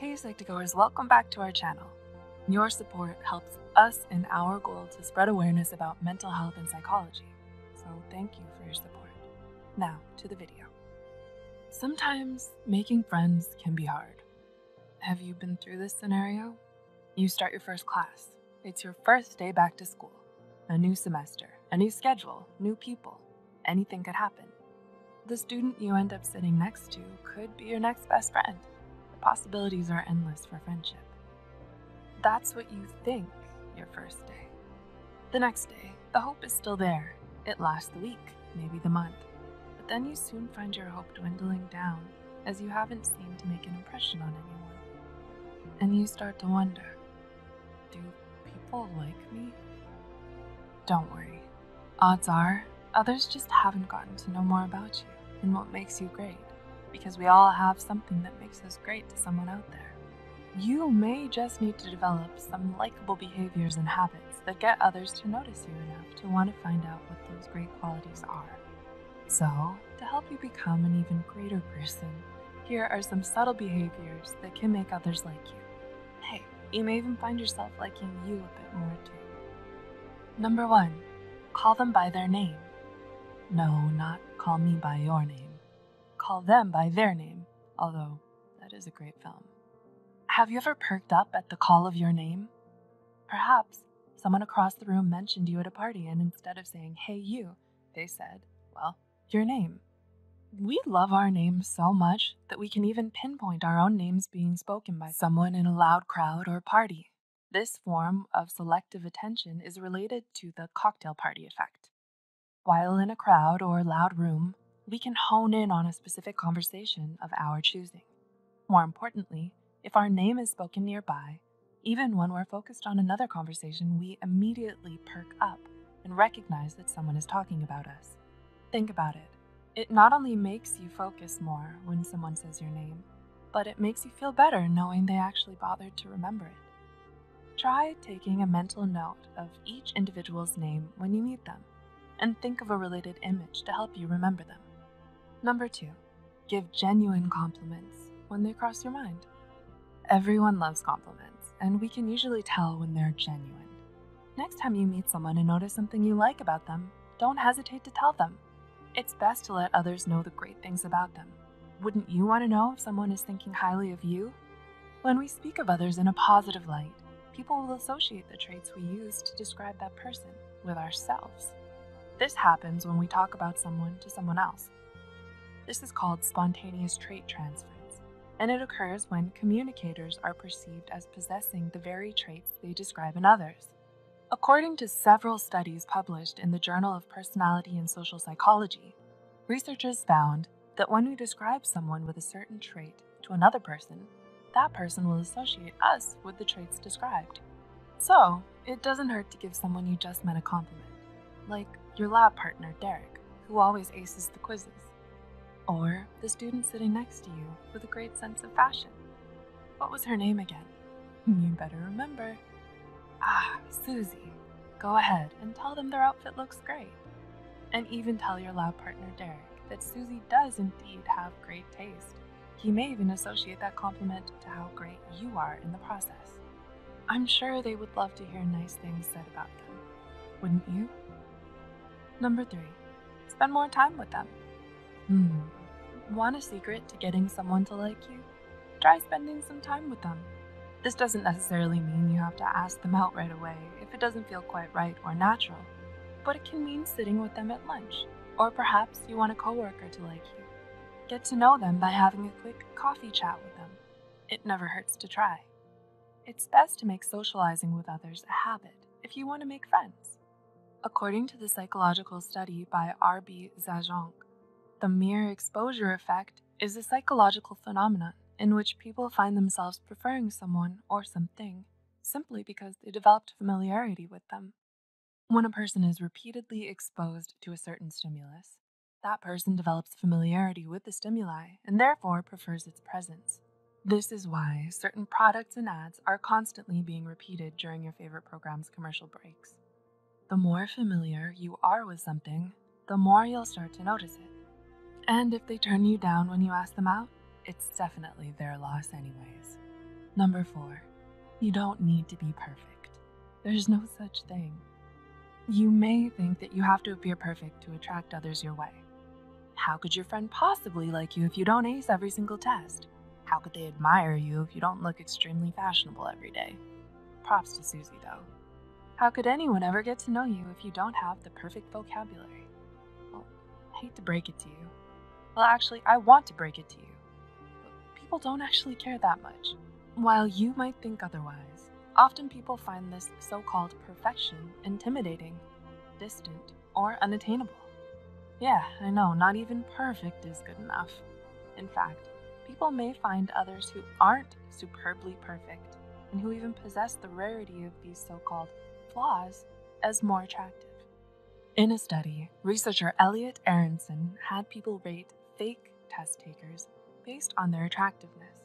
Hey Psych2Goers, welcome back to our channel. Your support helps us in our goal to spread awareness about mental health and psychology, so thank you for your support. Now, to the video. Sometimes making friends can be hard. Have you been through this scenario? You start your first class. It's your first day back to school. A new semester, a new schedule, new people. Anything could happen. The student you end up sitting next to could be your next best friend. The possibilities are endless for friendship. That's what you think your first day. The next day, the hope is still there. It lasts the week, maybe the month. But then you soon find your hope dwindling down as you haven't seemed to make an impression on anyone. And you start to wonder, do people like me? Don't worry. Odds are, others just haven't gotten to know more about you and what makes you great, because we all have something that makes us great to someone out there. You may just need to develop some likable behaviors and habits that get others to notice you enough to want to find out what those great qualities are. So, to help you become an even greater person, here are some subtle behaviors that can make others like you. Hey, you may even find yourself liking you a bit more too. Number 1, call them by their name. No, not call me by your name. Call them by their name, although that is a great film. Have you ever perked up at the call of your name? Perhaps someone across the room mentioned you at a party, and instead of saying, "Hey you," they said, well, your name. We love our names so much that we can even pinpoint our own names being spoken by someone in a loud crowd or party. This form of selective attention is related to the cocktail party effect. While in a crowd or loud room, we can hone in on a specific conversation of our choosing. More importantly, if our name is spoken nearby, even when we're focused on another conversation, we immediately perk up and recognize that someone is talking about us. Think about it. It not only makes you focus more when someone says your name, but it makes you feel better knowing they actually bothered to remember it. Try taking a mental note of each individual's name when you meet them, and think of a related image to help you remember them. Number 2, give genuine compliments when they cross your mind. Everyone loves compliments, and we can usually tell when they're genuine. Next time you meet someone and notice something you like about them, don't hesitate to tell them. It's best to let others know the great things about them. Wouldn't you want to know if someone is thinking highly of you? When we speak of others in a positive light, people will associate the traits we use to describe that person with ourselves. This happens when we talk about someone to someone else. This is called spontaneous trait transference, and it occurs when communicators are perceived as possessing the very traits they describe in others. According to several studies published in the Journal of Personality and Social Psychology, researchers found that when we describe someone with a certain trait to another person, that person will associate us with the traits described. So, it doesn't hurt to give someone you just met a compliment, like your lab partner, Derek, who always aces the quizzes. Or the student sitting next to you with a great sense of fashion. What was her name again? You better remember. Susie. Go ahead and tell them their outfit looks great. And even tell your lab partner, Derek, that Susie does indeed have great taste. He may even associate that compliment to how great you are in the process. I'm sure they would love to hear nice things said about them. Wouldn't you? Number 3, spend more time with them. Want a secret to getting someone to like you? Try spending some time with them. This doesn't necessarily mean you have to ask them out right away if it doesn't feel quite right or natural, but it can mean sitting with them at lunch, or perhaps you want a coworker to like you. Get to know them by having a quick coffee chat with them. It never hurts to try. It's best to make socializing with others a habit if you want to make friends. According to the psychological study by R.B. Zajonc, the mere exposure effect is a psychological phenomenon in which people find themselves preferring someone or something simply because they developed familiarity with them. When a person is repeatedly exposed to a certain stimulus, that person develops familiarity with the stimuli and therefore prefers its presence. This is why certain products and ads are constantly being repeated during your favorite program's commercial breaks. The more familiar you are with something, the more you'll start to notice it. And if they turn you down when you ask them out, it's definitely their loss anyways. Number 4. You don't need to be perfect. There's no such thing. You may think that you have to appear perfect to attract others your way. How could your friend possibly like you if you don't ace every single test? How could they admire you if you don't look extremely fashionable every day? Props to Susie, though. How could anyone ever get to know you if you don't have the perfect vocabulary? Well, I hate to break it to you. Well, actually, I want to break it to you. But people don't actually care that much. While you might think otherwise, often people find this so-called perfection intimidating, distant, or unattainable. Yeah, I know, not even perfect is good enough. In fact, people may find others who aren't superbly perfect and who even possess the rarity of these so-called flaws as more attractive. In a study, researcher Elliot Aronson had people rate fake test takers based on their attractiveness.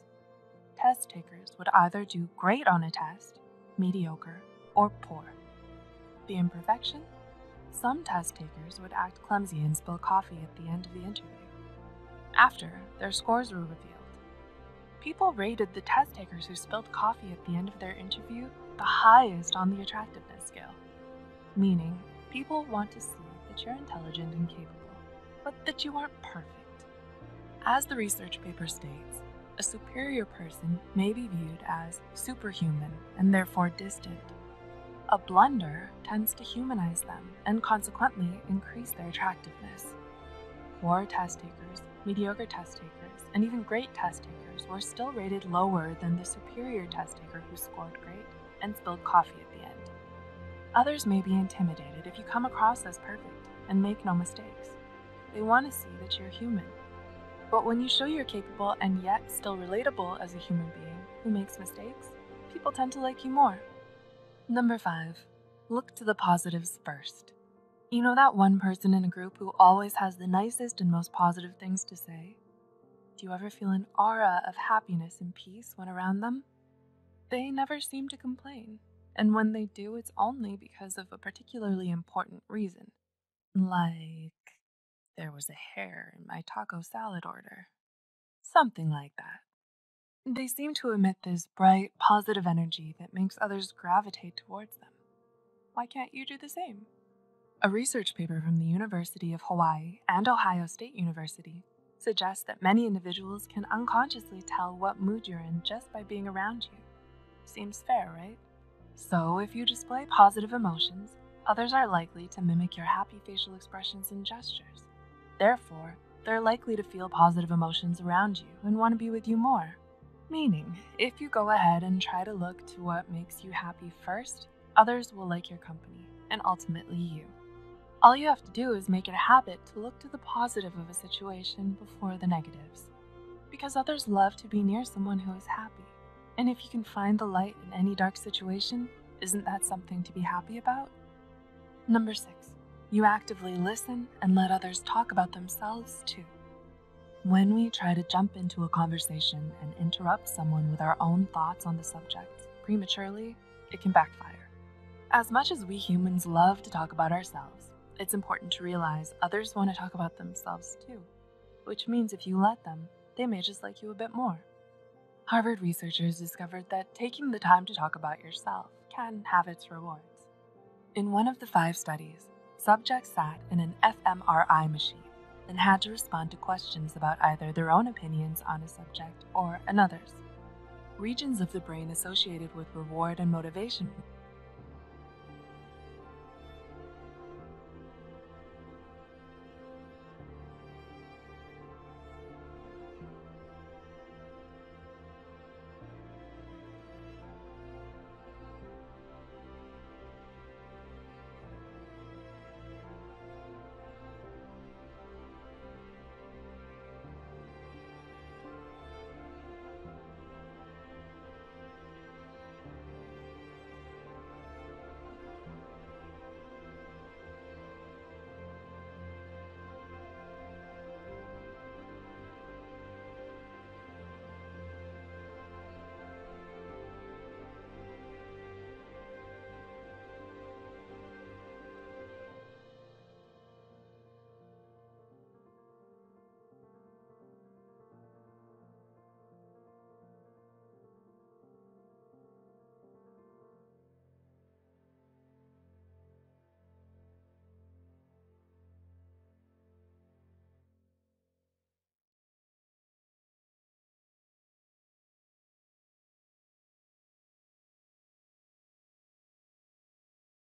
Test takers would either do great on a test, mediocre, or poor. The imperfection? Some test takers would act clumsy and spill coffee at the end of the interview. After, their scores were revealed. People rated the test takers who spilled coffee at the end of their interview the highest on the attractiveness scale, meaning people want to see that you're intelligent and capable, but that you aren't perfect. As the research paper states, a superior person may be viewed as superhuman and therefore distant. A blunder tends to humanize them and consequently increase their attractiveness. Poor test takers, mediocre test takers, and even great test takers were still rated lower than the superior test taker who scored great and spilled coffee at the end. Others may be intimidated if you come across as perfect and make no mistakes. They want to see that you're human. But when you show you're capable and yet still relatable as a human being who makes mistakes, people tend to like you more. Number 5. Look to the positives first. You know that one person in a group who always has the nicest and most positive things to say? Do you ever feel an aura of happiness and peace when around them? They never seem to complain, and when they do, it's only because of a particularly important reason. Like, there was a hair in my taco salad order. Something like that. They seem to emit this bright, positive energy that makes others gravitate towards them. Why can't you do the same? A research paper from the University of Hawaii and Ohio State University suggests that many individuals can unconsciously tell what mood you're in just by being around you. Seems fair, right? So if you display positive emotions, others are likely to mimic your happy facial expressions and gestures. Therefore, they're likely to feel positive emotions around you and want to be with you more. Meaning, if you go ahead and try to look to what makes you happy first, others will like your company, and ultimately you. All you have to do is make it a habit to look to the positive of a situation before the negatives. Because others love to be near someone who is happy. And if you can find the light in any dark situation, isn't that something to be happy about? Number 6. You actively listen and let others talk about themselves too. When we try to jump into a conversation and interrupt someone with our own thoughts on the subject prematurely, it can backfire. As much as we humans love to talk about ourselves, it's important to realize others want to talk about themselves too, which means if you let them, they may just like you a bit more. Harvard researchers discovered that taking the time to talk about yourself can have its rewards. In one of the 5 studies, subjects sat in an fMRI machine and had to respond to questions about either their own opinions on a subject or another's. Regions of the brain associated with reward and motivation